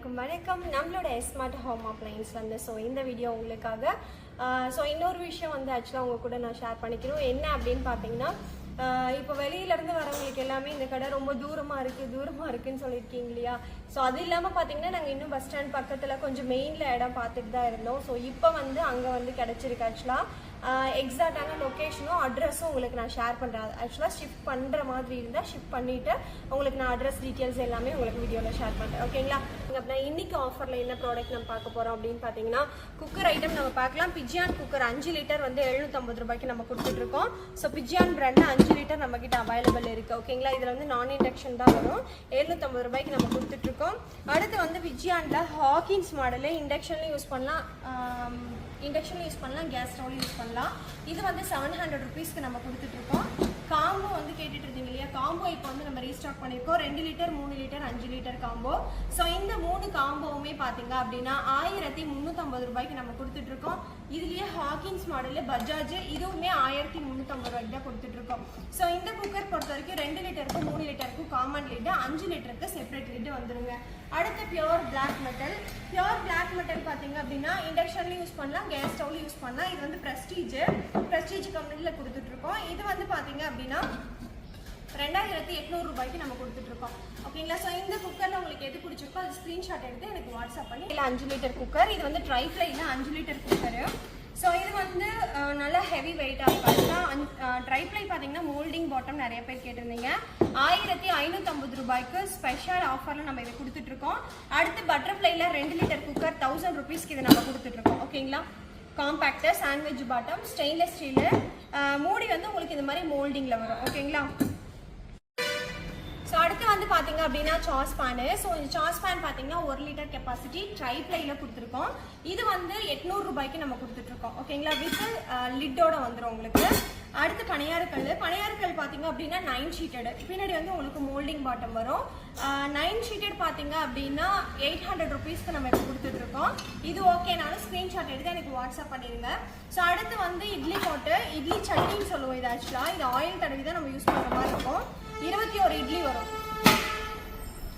எல்லாருக்கும் வணக்கம். நம்மளோட ஸ்மார்ட் ஹோம் அப்ளையன்ஸ் வந்து இந்த வீடியோ உங்களுக்காக இன்னொரு விஷயம் வந்து ஆக்சுவலாக உங்க கூட நான் ஷேர் பண்ணிக்கிறோம். என்ன அப்படின்னு பார்த்தீங்கன்னா, இப்போ வெளியிலேருந்து வரவங்களுக்கு எல்லாமே இந்த கடை ரொம்ப தூரமாக இருக்குன்னு சொல்லியிருக்கீங்க இல்லையா? ஸோ அது இல்லாமல் பார்த்தீங்கன்னா, நாங்கள் இன்னும் பஸ் ஸ்டாண்ட் பக்கத்தில் கொஞ்சம் மெயினில் இடம் பார்த்துட்டு தான் இருந்தோம். ஸோ இப்போ வந்து அங்கே வந்து கிடச்சிருக்கு. ஆக்சுவலாக எக்ஸாக்டான லொக்கேஷனும் அட்ரஸும் உங்களுக்கு நான் ஷேர் பண்ணுறேன். ஆக்சுவலாக ஷிஃப்ட் பண்ணுற மாதிரி இருந்தால் ஷிஃப்ட் பண்ணிவிட்டு உங்களுக்கு நான் அட்ரஸ் டீட்டெயில்ஸ் எல்லாமே உங்களுக்கு வீடியோவில் ஷேர் பண்ணுறேன். ஓகேங்களா? அப்படின்னா இன்றைக்கி ஆஃபரில் என்ன ப்ராடக்ட் நம்ம பார்க்க போகிறோம் அப்படின்னு பார்த்தீங்கன்னா, குக்கர் ஐட்டம் நம்ம பார்க்கலாம். பிஜியான் குக்கர் 5 லிட்டர் வந்து 750 ரூபாய்க்கு நம்ம கொடுத்துட்ருக்கோம். ஸோ பிஜியான் பிராண்டில் 5 லிட்டர் நம்மக்கிட்ட அவைலபிள் இருக்குது. ஓகேங்களா? இதில் வந்து நான் இண்டக்ஷன் தான் வரும். 750 ரூபாய்க்கு நம்ம கொடுத்துட்ருக்கோம். அடுத்து வந்து பிஜியானில் ஹாக்கின்ஸ் மாடலு இண்டக்ஷன்லையும் யூஸ் பண்ணலாம், கேஸ் ஸ்டவ்லையும் யூஸ் பண்ணலாம். இது வந்து 700 ருபீஸ்க்கு நம்ம கொடுத்துட்ருக்கோம். காம்போ வந்து கேட்டுட்டு இருந்தீங்க இல்லையா? காம்போ இப்போ வந்து நம்ம ரீஸ்டாக் பண்ணியிருக்கோம். 2 litre 3 litre 5 litre combo. So இந்த 3 காம்போவுமே பார்த்தீங்க அப்படின்னா 1350 ரூபாய்க்கு நம்ம கொடுத்துட்ருக்கோம். இதுலேயே ஹாக்கின்ஸ் மாடலு பஜாஜ் இதுவுமே 1350 ரூபாய்க்கு தான் கொடுத்துட்ருக்கோம். ஸோ இந்த குக்கர் பொறுத்த வரைக்கும் 2 லிட்டருக்கும் 3 லிட்டருக்கும் காமன் லிட்டு, 5 லிட்டருக்கு செப்பரேட் லிட்டு வந்துருங்க. அடுத்து pure black metal. Pure black metal பார்த்தீங்க அப்படின்னா இண்டக்ஷன்லையும் யூஸ் பண்ணலாம், கேஸ் ஸ்டவ்லையும் யூஸ் பண்ணலாம். இது வந்து ப்ரெஸ்டீஜ் கம்பெனியில் கொடுத்துட்ருக்கோம். இது வந்து பார்த்தீங்க அப்படின்னா 2800 ரூபாய்க்கு நம்ம கொடுத்துட்ருக்கோம். ஓகேங்களா? ஸோ இந்த குக்கரில் உங்களுக்கு எது பிடிச்சிருக்கோ அது ஸ்க்ரீன்ஷாட் எடுத்து எனக்கு வாட்ஸ்அப் பண்ணி. இல்லை 5 லிட்டர் குக்கர். இது வந்து ட்ரைஃப்ளைல 5 லிட்டர் குக்கரு. ஸோ இது வந்து நல்லா ஹெவி வெயிட்டாக இருக்கும். ட்ரைப்ளை பார்த்தீங்கன்னா மோல்டிங் பாட்டம் நிறைய பேர் கேட்டிருந்தீங்க. 1550 ரூபாய்க்கு ஸ்பெஷல் ஆஃபரில் நம்ம இதை கொடுத்துட்ருக்கோம். அடுத்து பட்டர்ஃப்ளைல 2 லிட்டர் குக்கர் 1000 ருபீஸ்க்கு இதை நம்ம கொடுத்துட்ருக்கோம். ஓகேங்களா? Compactor sandwich bottom stainless steel. மூடி வந்து உங்களுக்கு இந்த மாதிரி மோல்டிங்கில் வரும். ஓகேங்களா? ஸோ அடுத்து வந்து பார்த்தீங்க அப்படின்னா சாஸ்பேனு. ஸோ இந்த சாஸ்பேன் பார்த்தீங்கன்னா 1 லிட்டர் கெப்பாசிட்டி ட்ரைப்ளைல கொடுத்துருக்கோம். இது வந்து 800 ரூபாய்க்கு நம்ம கொடுத்துட்ருக்கோம். ஓகேங்களா? வித் லிட்டோட வந்துடும் உங்களுக்கு. அடுத்து பனையாறுக்கல் பார்த்தீங்க அப்படின்னா 9 ஷீட்டடு. பின்னாடி வந்து உங்களுக்கு மோல்டிங் பாட்டம் வரும். 9 ஷீட்டட் பார்த்தீங்க அப்படின்னா 800 ருபீஸ்க்கு நம்ம இப்போ கொடுத்துட்ருக்கோம். இது ஓகேனாலும் ஸ்க்ரீன்ஷாட் எடுத்து எனக்கு வாட்ஸ்அப் பண்ணிடுங்க. ஸோ அடுத்து வந்து இட்லி போட்டு இட்லி சட்னின்னு சொல்லுவோம். இது ஆக்சுவலாக இது ஆயில் தடவி தான் நம்ம யூஸ் பண்ணுற மாதிரி இருக்கும். 21 இட்லி வரும்.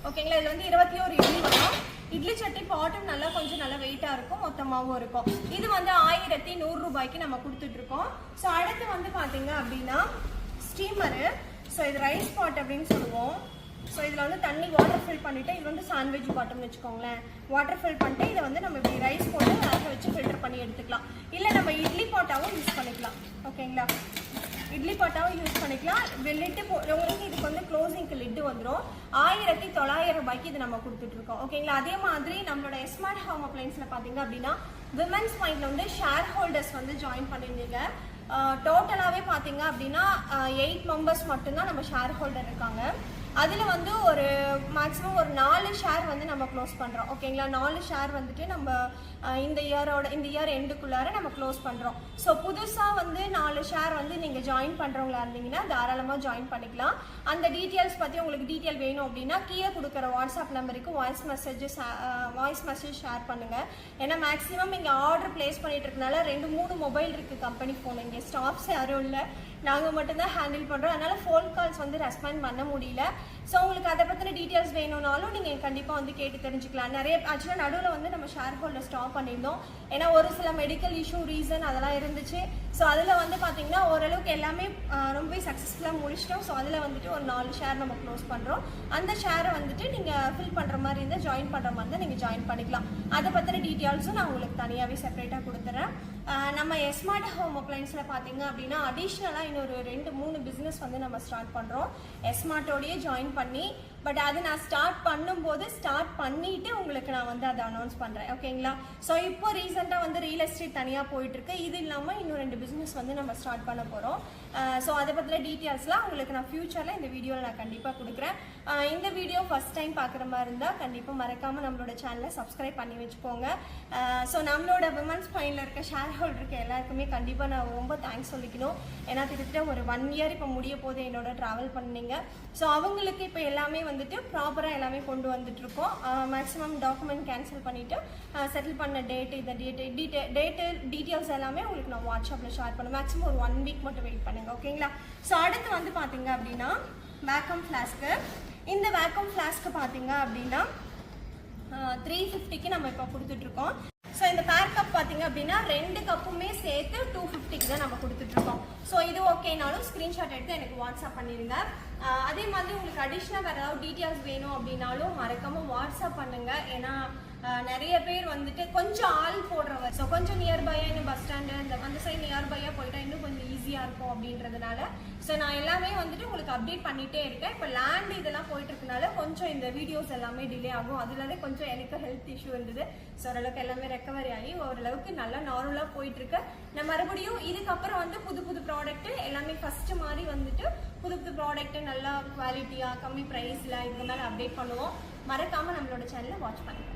ஓகேங்களா? இதில் வந்து 21 இட்லி வரும். இட்லி சட்னி பாட்டும் கொஞ்சம் நல்லா வெயிட்டாக இருக்கும், மொத்தமாகவும் இருக்கும். இது வந்து 1100 ரூபாய்க்கு நம்ம கொடுத்துட்ருக்கோம். ஸோ அடுத்து வந்து பார்த்தீங்க அப்படின்னா ஸ்டீமரு. ஸோ இது ரைஸ் பாட் அப்படின்னு சொல்லுவோம். ஸோ இதில் வந்து தண்ணி வாட்டர் ஃபில் பண்ணிவிட்டு, இது வந்து சாண்ட்விச் பாட்டம்னு வச்சுக்கோங்களேன். வாட்டர் ஃபில் பண்ணிட்டு இதை வந்து நம்ம இப்படி ரைஸ் போட்டு வேக வச்சு ஃபில்டர் பண்ணி எடுத்துக்கலாம். இல்லை நம்ம இட்லி பாட்டாவும் யூஸ் பண்ணிக்கலாம். ஓகேங்களா? இட்லி பாட்டாவும் யூஸ் பண்ணிக்கலாம். லிட்டு உங்களுக்கு இதுக்கு வந்து க்ளோசிங்க்கு லிட்டு வந்துடும். 1900 ரூபாய்க்கு இது நம்ம கொடுத்துட்ருக்கோம். ஓகேங்களா? அதே மாதிரி நம்மளோட ஸ்மார்ட் ஹோம் அப்ளையன்ஸில் பார்த்தீங்க அப்படின்னா விமென்ஸ் பாயிண்டில் வந்து ஷேர் ஹோல்டர்ஸ் வந்து ஜாயின் பண்ணியிருந்தீங்க. டோட்டலாகவே பார்த்தீங்க அப்படின்னா 8 மெம்பர்ஸ் மட்டும்தான் நம்ம ஷேர் ஹோல்டர் இருக்காங்க. அதில் வந்து ஒரு மேக்ஸிமம் ஒரு 4 ஷேர் வந்து நம்ம க்ளோஸ் பண்ணுறோம். ஓகேங்களா? 4 ஷேர் வந்துட்டு நம்ம இந்த இயர் எண்டுக்குள்ளார நம்ம க்ளோஸ் பண்ணுறோம். ஸோ புதுசாக வந்து 4 ஷேர் வந்து நீங்கள் ஜாயின் பண்ணுறவங்களா இருந்தீங்கன்னா தாராளமாக ஜாயின் பண்ணிக்கலாம். அந்த டீட்டெயில்ஸ் பற்றி உங்களுக்கு டீட்டெயில் வேணும் அப்படின்னா கீழே கொடுக்குற வாட்ஸ்அப் நம்பருக்கு வாய்ஸ் மெசேஜ் ஷேர் பண்ணுங்கள். ஏன்னா மேக்ஸிமம் இங்கே ஆர்டர் ப்ளேஸ் பண்ணிட்டு இருக்கனால 2-3 மொபைல் இருக்குது கம்பெனி ஃபோன். இங்கே ஸ்டாஃப்ஸ் யாரும் இல்லை, நாங்கள் மட்டும்தான் ஹேண்டில் பண்ணுறோம். அதனால் ஃபோன் கால்ஸ் வந்து ரெஸ்பாண்ட் பண்ண முடியல. ஸோ உங்களுக்கு அதை பற்றின டீட்டெயில்ஸ் வேணும்னாலும் நீங்கள் கண்டிப்பாக வந்து கேட்டு தெரிஞ்சுக்கலாம். நிறைய ஆக்சுவலாக நடுவில் வந்து நம்ம ஷேர் ஹோல்டர் ஸ்டாப் பண்ணியிருந்தோம். ஏன்னா ஒரு சில மெடிக்கல் இஷ்யூ ரீசன் அதெல்லாம் இருந்துச்சு. ஸோ அதில் வந்து பார்த்தீங்கன்னா ஓரளவுக்கு எல்லாமே ரொம்ப சக்ஸஸ்ஃபுல்லாக முடிச்சிட்டோம். ஸோ அதில் வந்துட்டு ஒரு 4 ஷேர் நம்ம க்ளோஸ் பண்ணுறோம். அந்த ஷேரை வந்துட்டு நீங்கள் ஃபில் பண்ணுற மாதிரி இருந்தால் ஜாயின் பண்ணுற மாதிரி இருந்தால் நீங்கள் ஜாயின் பண்ணிக்கலாம். அதை பற்றின டீட்டெயில்ஸும் நான் உங்களுக்கு தனியாகவே செப்பரேட்டாக கொடுத்துட்றேன். நம்ம ஸ்மார்ட் ஹோம் அப்ளையன்ஸில் பார்த்தீங்க அப்படின்னா அடிஷ்னலாக இன்னொரு 2-3 பிஸ்னஸ் வந்து நம்ம ஸ்டார்ட் பண்ணுறோம். ஸ்மார்ட்டோடையே ஜாயின் பண்ணி. பட் அது நான் ஸ்டார்ட் பண்ணிவிட்டு உங்களுக்கு நான் வந்து அதை அனௌன்ஸ் பண்ணுறேன். ஓகேங்களா? ஸோ இப்போ ரீசெண்டாக வந்து ரியல் எஸ்டேட் தனியாக போயிட்டுருக்கு. இது இல்லாமல் இன்னும் 2 பிஸ்னஸ் வந்து நம்ம ஸ்டார்ட் பண்ண போகிறோம். ஸோ அதை பற்றின டீட்டெயில்ஸ்லாம் உங்களுக்கு நான் ஃப்யூச்சரில் இந்த வீடியோவில் நான் கண்டிப்பாக கொடுக்குறேன். இந்த வீடியோ ஃபஸ்ட் டைம் பார்க்குற மாதிரி இருந்தால் கண்டிப்பாக மறக்காமல் நம்மளோட சேனலை சப்ஸ்கிரைப் பண்ணி வச்சுக்கோங்க. ஸோ நம்மளோட விமன்ஸ் பாயிண்டில் இருக்க ஷேர் ஹோல்டருக்கு எல்லாருக்குமே கண்டிப்பாக நான் ரொம்ப தேங்க்ஸ் சொல்லிக்கணும். ஏன்னா கிட்டத்தட்ட ஒரு 1 இயர் இப்போ முடிய போது என்னோட ட்ராவல் பண்ணீங்க. ஸோ அவங்களுக்கு இப்போ எல்லாமே வந்துட்டு ப்ராப்பராக எல்லாமே கொண்டு வந்துட்டுருக்கோம். மேக்ஸிமம் டாக்குமெண்ட் கேன்சல் பண்ணிவிட்டு செட்டில் பண்ண டீட்டெயில்ஸ் எல்லாமே உங்களுக்கு நான் வாட்ஸ்அப்பில் ஷேர் பண்ணுவேன். மேக்ஸிமம் ஒரு 1 வீக் மட்டும் வெயிட் பண்ணுங்கள். ஓகேங்களா? ஸோ அடுத்து வந்து பார்த்தீங்க அப்படின்னா வேக்கம் ஃப்ளாஸ்க்கு. இந்த வேக்கம் ஃப்ளாஸ்க்கு பார்த்தீங்க அப்படின்னா 350க்கு நம்ம இப்போ கொடுத்துட்ருக்கோம். ஸோ இந்த பேர் கப் பார்த்தீங்க அப்படின்னா 2 கப்புமே சேர்த்து 250க்கு தான் நம்ம கொடுத்துட்ருக்கோம். ஸோ இது ஓகேனாலும் ஸ்க்ரீன்ஷாட் எடுத்து எனக்கு வாட்ஸ்அப் பண்ணிடுங்க. அதே மாதிரி உங்களுக்கு அடிஷ்னல் வேறு ஏதாவது டீட்டெயில்ஸ் வேணும் அப்படின்னாலும் மறக்காமல் வாட்ஸ்அப் பண்ணுங்கள். ஏன்னா நிறைய பேர் வந்துட்டு கொஞ்சம் ஆள் போடுறவர், ஸோ கொஞ்சம் நியர்பையாக இன்னும் பஸ் ஸ்டாண்டு அந்த சைடு நியர்பையாக போயிட்டா இன்னும் கொஞ்சம் ஈஸியாக இருக்கும் அப்படின்றதுனால ஸோ நான் எல்லாமே வந்துட்டு உங்களுக்கு அப்டேட் பண்ணிகிட்டே இருக்கேன். இப்போ லேண்ட் இதெல்லாம் போயிட்டு இருக்கனால கொஞ்சம் இந்த வீடியோஸ் எல்லாமே டிலே ஆகும். அதுலவே கொஞ்சம் எனக்கு ஹெல்த் இஷ்யூ இருந்தது. ஸோ ஓரளவுக்கு எல்லாமே ரெக்கவரி ஆகி ஓரளவுக்கு நல்லா நார்மலாக போயிட்டுருக்கு. நான் மறுபடியும் இதுக்கப்புறம் வந்து புது புது ப்ராடக்ட்டு எல்லாமே ஃபஸ்ட்டு மாதிரி வந்துட்டு புது புது ப்ராடக்ட்டு நல்லா குவாலிட்டியாக கம்மி ப்ரைஸில் இதுக்கு மேலே அப்டேட் பண்ணுவோம். மறக்காமல் நம்மளோட சேனலை வாட்ச் பண்ணுங்கள்.